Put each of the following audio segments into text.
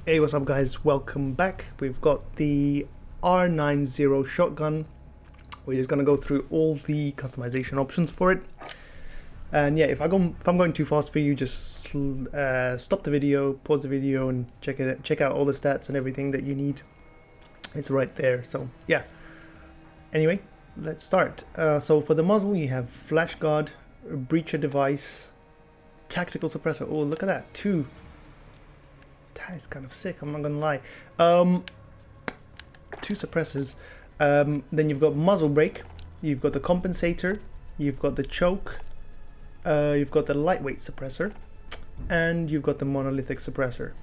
Hey, what's up guys? Welcome back. We've got the R9-0 shotgun. We're just gonna go through all the customization options for it. And yeah, if I'm going too fast for you, just stop the video, pause the video, and check out all the stats and everything that you need. It's right there. So yeah. Anyway, let's start. So for the muzzle, you have flash guard, breacher device, tactical suppressor. Oh, look at that, two. That is kind of sick, I'm not gonna lie. Two suppressors. Then you've got muzzle brake, you've got the compensator, you've got the choke, you've got the lightweight suppressor, and you've got the monolithic suppressor.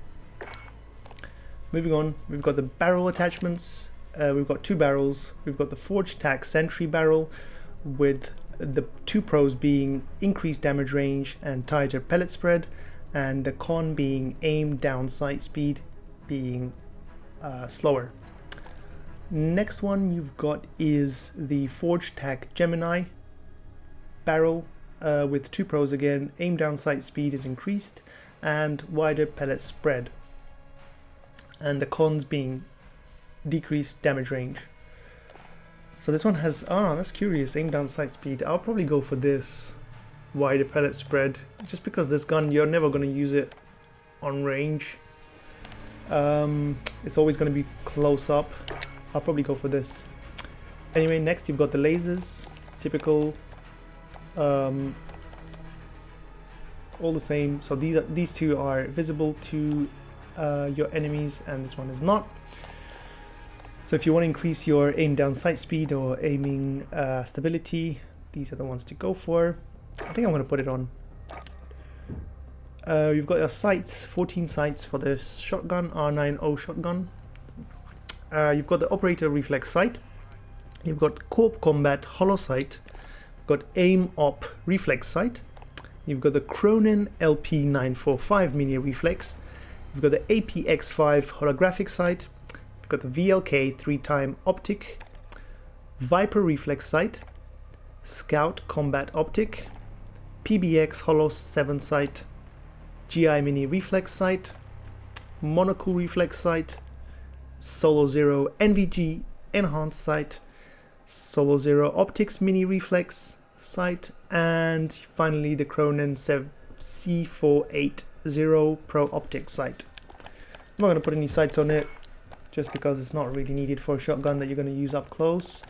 Moving on, we've got the barrel attachments. We've got two barrels. We've got the forged tack sentry barrel with the two pros being increased damage range and tighter pellet spread, and the con being aim down sight speed being slower. Next one you've got is the forged tack Gemini barrel with two pros again. Aim down sight speed is increased and wider pellet spread, and the cons being decreased damage range. So this one has, that's curious, aim down sight speed. I'll probably go for this wider pellet spread, just because this gun, you're never going to use it on range. It's always going to be close up. I'll probably go for this. Anyway, next you've got the lasers, typical, all the same. So these two are visible to your enemies, and this one is not. So if you want to increase your aim down sight speed or aiming stability, these are the ones to go for. I think I'm going to put it on. You've got your sights, 14 sights for the shotgun, R9-0 shotgun. You've got the operator reflex sight. You've got corp combat hollow sight. You've got aim op reflex sight. You've got the Cronin LP945 mini reflex. You've got the APX5 holographic sight. You've got the VLK 3-time optic, Viper reflex sight, Scout combat optic, PBX hollow 7 sight, GI mini reflex sight, Monocle reflex sight, Solo Zero NVG enhanced sight, Solo Zero optics mini reflex sight, and finally the Cronin C480 Pro optic sight. I'm not going to put any sights on it, just because it's not really needed for a shotgun that you're going to use up close.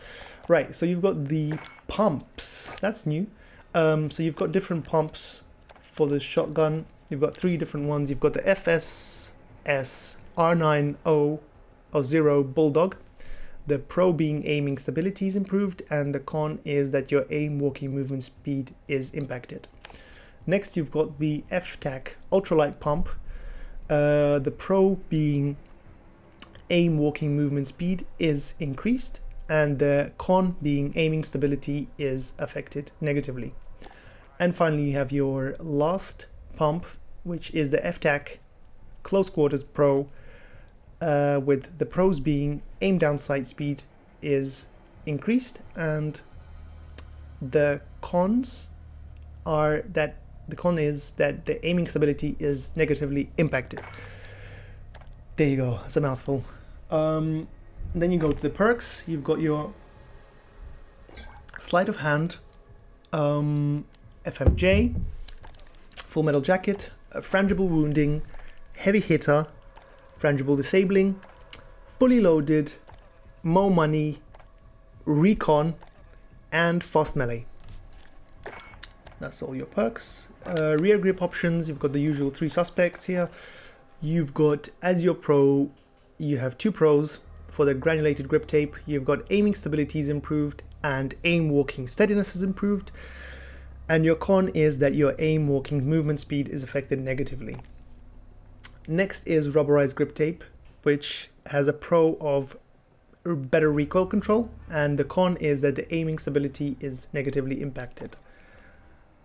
Right, so you've got the pumps. That's new. So you've got different pumps for the shotgun. You've got three different ones. You've got the FSS R9-0 Bulldog. The pro being aiming stability is improved, and the con is that your aim walking movement speed is impacted. Next, you've got the FTAC ultralight pump. The pro being aim walking movement speed is increased, and the con being aiming stability is affected negatively. And finally you have your last pump, which is the FTAC close quarters pro, with the pros being aim down sight speed is increased, and the cons are that the con is that the aiming stability is negatively impacted. There you go, it's a mouthful. Then you go to the perks. You've got your sleight of hand, FMJ, full metal jacket, frangible wounding, heavy hitter, frangible disabling, fully loaded, mo money, recon, and fast melee. That's all your perks. Rear grip options, you've got the usual three suspects here. You've got, as your pro, you have two pros for the granulated grip tape. You've got aiming stability is improved and aim walking steadiness is improved. And your con is that your aim walking movement speed is affected negatively. Next is rubberized grip tape, which has a pro of better recoil control, and the con is that the aiming stability is negatively impacted.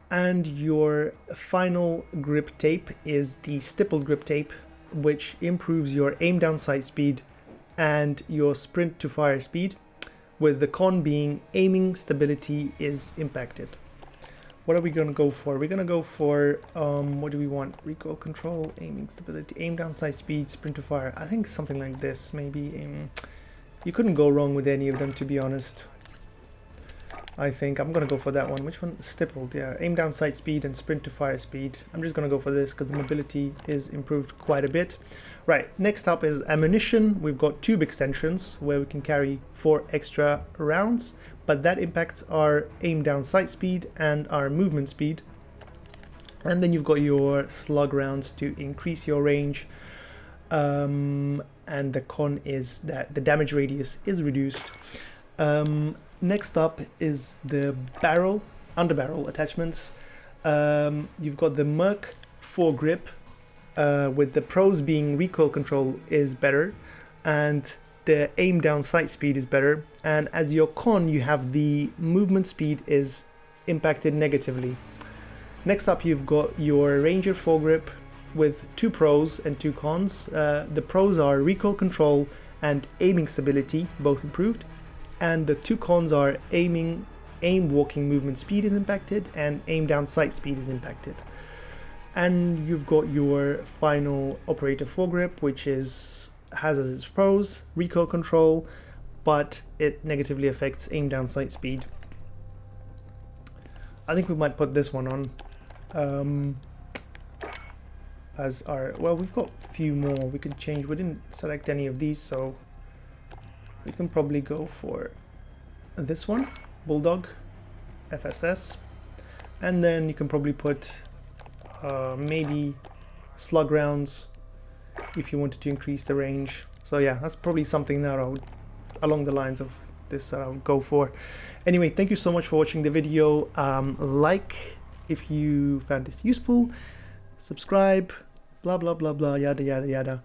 And your final grip tape is the stippled grip tape, which improves your aim down sight speed and your sprint to fire speed, with the con being aiming stability is impacted. What are we going to go for? We're going to go for, what do we want? Recoil control, aiming stability, aim down, sight speed, sprint to fire. I think something like this, maybe. You couldn't go wrong with any of them, to be honest. I think I'm going to go for that one. Which one? Stippled, yeah. Aim down, sight speed, and sprint to fire speed. I'm just going to go for this because the mobility is improved quite a bit. Right, next up is ammunition. We've got tube extensions where we can carry 4 extra rounds, but that impacts our aim down sight speed and our movement speed. And then you've got your slug rounds to increase your range. And the con is that the damage radius is reduced. Next up is the barrel, underbarrel attachments. You've got the Merc foregrip, with the pros being recoil control is better, and the aim down sight speed is better. And as your con, you have the movement speed is impacted negatively. Next up, you've got your Ranger foregrip with 2 pros and 2 cons. The pros are recoil control and aiming stability, both improved. And the 2 cons are aim walking movement speed is impacted and aim down sight speed is impacted. And you've got your final operator foregrip, which has as its pros recoil control, but it negatively affects aim down sight speed. I think we might put this one on as our, well, we've got a few more we can change. We didn't select any of these, so we can probably go for this one, Bulldog FSS, and then you can probably put maybe slug rounds if you wanted to increase the range. So yeah, that's probably something that I would, along the lines of this, that I would go for. Anyway, thank you so much for watching the video. Like if you found this useful, subscribe, blah blah blah blah, yada yada yada.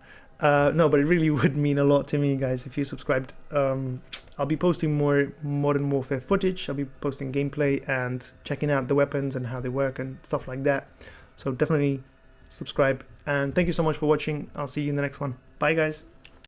No, but it really would mean a lot to me, guys, if you subscribed. I'll be posting more Modern Warfare footage. I'll be posting gameplay and checking out the weapons and how they work and stuff like that. So definitely subscribe, and thank you so much for watching. I'll see you in the next one. Bye, guys.